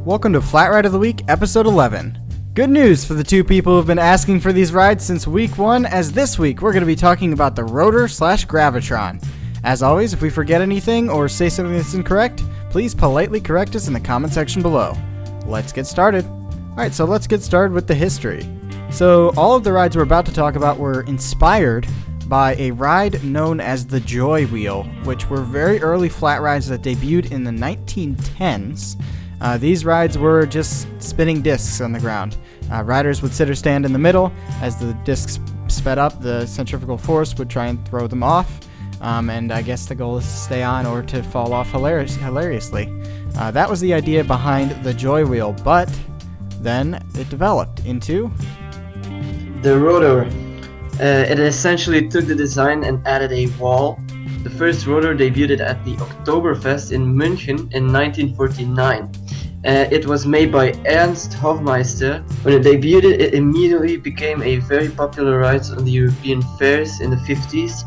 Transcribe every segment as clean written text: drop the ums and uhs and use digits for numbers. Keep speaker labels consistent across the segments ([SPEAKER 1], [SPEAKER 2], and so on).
[SPEAKER 1] Welcome to Flat Ride of the Week, Episode 11. Good news for the two people who've been asking for these rides since week 1, as this week we're going to be talking about the Rotor/Gravitron. As always, if we forget anything or say something that's incorrect, please politely correct us in the comment section below. Let's get started. Alright, so let's get started with the history. So all of the rides we're about to talk about were inspired by a ride known as the Joy Wheel, which were very early flat rides that debuted in the 1910s. These rides were just spinning discs on the ground. Riders would sit or stand in the middle. As the discs sped up, the centrifugal force would try and throw them off. And I guess the goal is to stay on or to fall off hilariously. That was the idea behind the Joy Wheel, but then it developed into
[SPEAKER 2] the Rotor. It essentially took the design and added a wall. The first Rotor debuted at the Oktoberfest in München in 1949. It was made by Ernst Hofmeister. When it debuted, it immediately became a very popular ride on the European fairs in the 50s.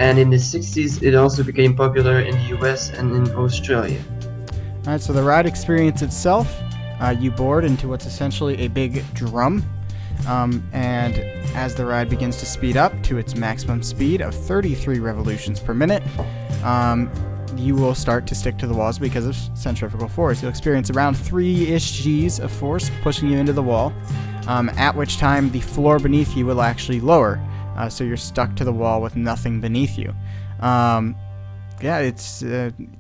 [SPEAKER 2] And in the 60s, it also became popular in the US and in Australia.
[SPEAKER 1] Alright, so the ride experience itself, you board into what's essentially a big drum. And as the ride begins to speed up to its maximum speed of 33 revolutions per minute, you will start to stick to the walls because of centrifugal force. You'll experience around 3-ish G's of force pushing you into the wall, at which time the floor beneath you will actually lower, so you're stuck to the wall with nothing beneath you. It's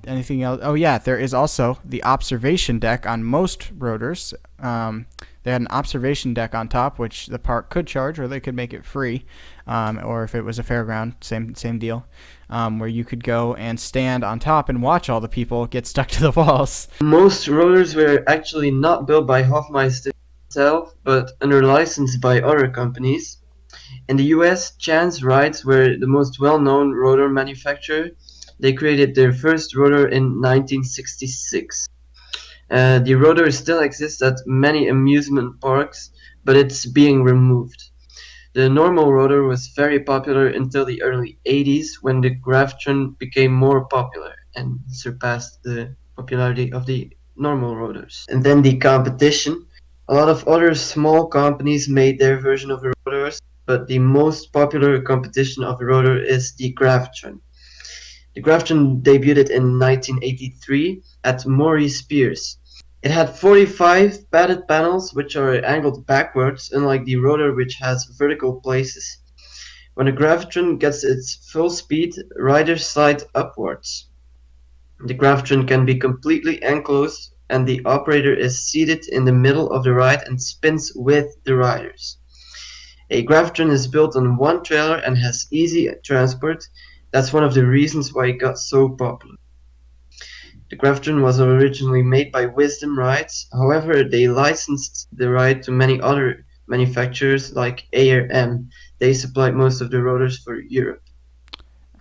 [SPEAKER 1] anything else? Oh yeah, there is also the observation deck on most rotors. They had an observation deck on top, which the park could charge, or they could make it free, or if it was a fairground, same deal, where you could go and stand on top and watch all the people get stuck to the walls.
[SPEAKER 2] Most rotors were actually not built by Hofmeister himself, but under license by other companies. In the US, Chance Rides were the most well-known rotor manufacturer. They created their first rotor in 1966. The rotor still exists at many amusement parks, but it's being removed. The normal rotor was very popular until the early 80s, when the Gravitron became more popular and surpassed the popularity of the normal rotors. And then the competition. A lot of other small companies made their version of the rotors, but the most popular competition of the rotor is the Gravitron. The Gravitron debuted in 1983 at Maurice Pierce. It had 45 padded panels which are angled backwards, unlike the rotor which has vertical places. When the Gravitron gets its full speed, riders slide upwards. The Gravitron can be completely enclosed and the operator is seated in the middle of the ride and spins with the riders. A Gravitron is built on one trailer and has easy transport. That's one of the reasons why it got so popular. The Gravitron was originally made by Wisdom Rides. However, they licensed the ride to many other manufacturers like A&M. They supplied most of the rotors for Europe.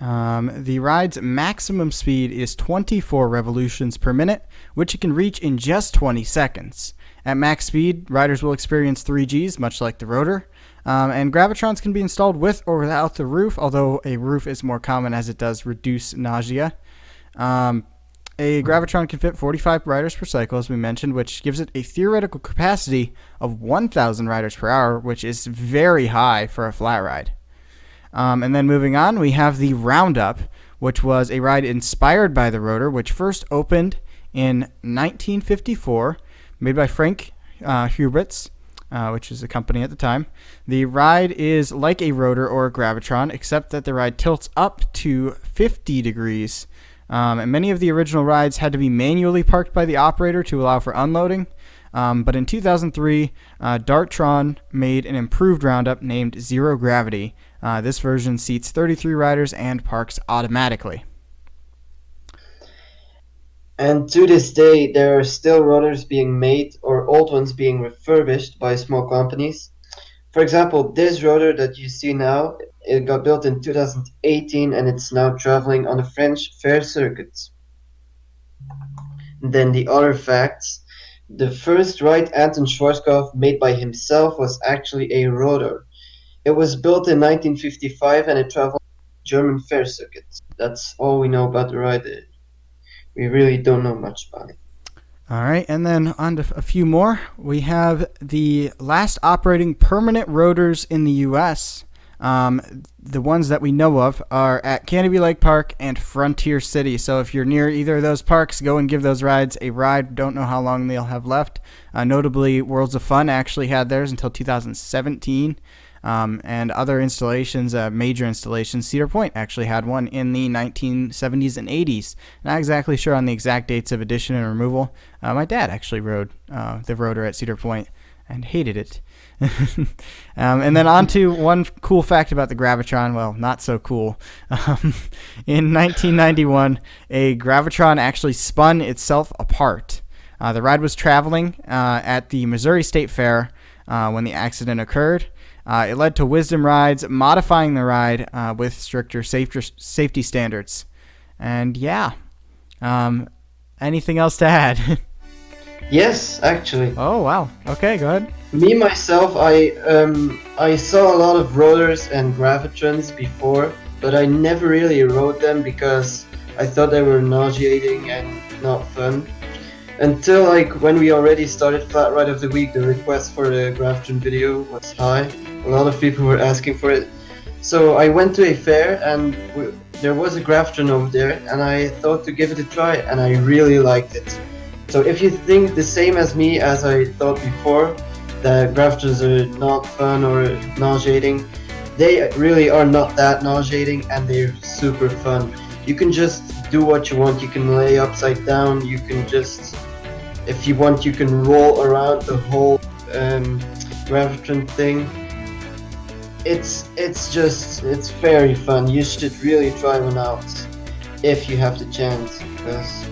[SPEAKER 1] The ride's maximum speed is 24 revolutions per minute, which it can reach in just 20 seconds. At max speed, riders will experience 3 Gs, much like the rotor. And Gravitrons can be installed with or without the roof, although a roof is more common as it does reduce nausea. A Gravitron can fit 45 riders per cycle, as we mentioned, which gives it a theoretical capacity of 1,000 riders per hour, which is very high for a flat ride. And then moving on, we have the Roundup, which was a ride inspired by the rotor, which first opened in 1954, made by Frank Hubritz, which is a company at the time. The ride is like a rotor or a Gravitron, except that the ride tilts up to 50 degrees. And many of the original rides had to be manually parked by the operator to allow for unloading. But in 2003, Dartron made an improved Roundup named Zero Gravity. This version seats 33 riders and parks automatically.
[SPEAKER 2] And to this day, there are still rotors being made or old ones being refurbished by small companies. For example, this rotor that you see now, it got built in 2018 and it's now traveling on the French fair circuits. And then the other facts. The first ride Anton Schwarzkopf made by himself was actually a rotor. It was built in 1955 and it traveled on German fair circuits. That's all we know about the ride. We really don't know much about it.
[SPEAKER 1] All right, and then on to a few more. We have the last operating permanent rotors in the U.S. The ones that we know of are at Canopy Lake Park and Frontier City. So if you're near either of those parks, go and give those rides a ride. Don't know how long they'll have left. Notably, Worlds of Fun actually had theirs until 2017. And other installations, major installations, Cedar Point actually had one in the 1970s and 80s. Not exactly sure on the exact dates of addition and removal. My dad actually rode the rotor at Cedar Point and hated it. And then on to one cool fact about the Gravitron. Well, not so cool. In 1991, a Gravitron actually spun itself apart. The ride was traveling at the Missouri State Fair when the accident occurred. It led to Wisdom Rides modifying the ride with stricter safety standards. And yeah, anything else to add?
[SPEAKER 2] Yes, actually.
[SPEAKER 1] Oh wow. Okay, go ahead.
[SPEAKER 2] Me myself, I saw a lot of Rotors and Gravitrons before, but I never really rode them because I thought they were nauseating and not fun. Until like when we already started Flat Ride of the Week, the request for the Gravitron video was high. A lot of people were asking for it. So I went to a fair and there was a Gravitron over there and I thought to give it a try and I really liked it. So if you think the same as me as I thought before, that Gravitrons are not fun or nauseating, they really are not that nauseating and they're super fun. You can just do what you want. You can lay upside down, you can just, if you want, you can roll around the whole Gravitron thing. It's very fun. You should really try one out if you have the chance, because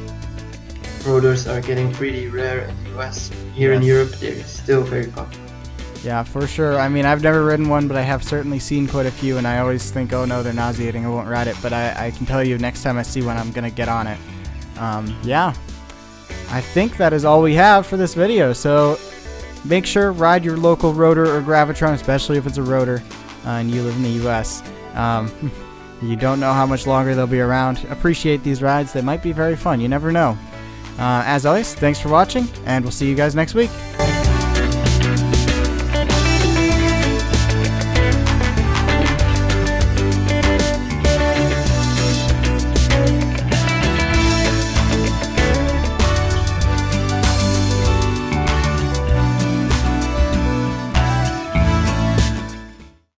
[SPEAKER 2] Rotors are getting pretty rare in the US. Here in Europe, they're still very popular.
[SPEAKER 1] Yeah, for sure. I mean, I've never ridden one, but I have certainly seen quite a few, and I always think, oh no, they're nauseating, I won't ride it. But I can tell you, next time I see one, I'm going to get on it. Yeah, I think that is all we have for this video. So make sure ride your local rotor or Gravitron, especially if it's a rotor and you live in the US. You don't know how much longer they'll be around. Appreciate these rides. They might be very fun. You never know. As always, thanks for watching, and we'll see you guys next week.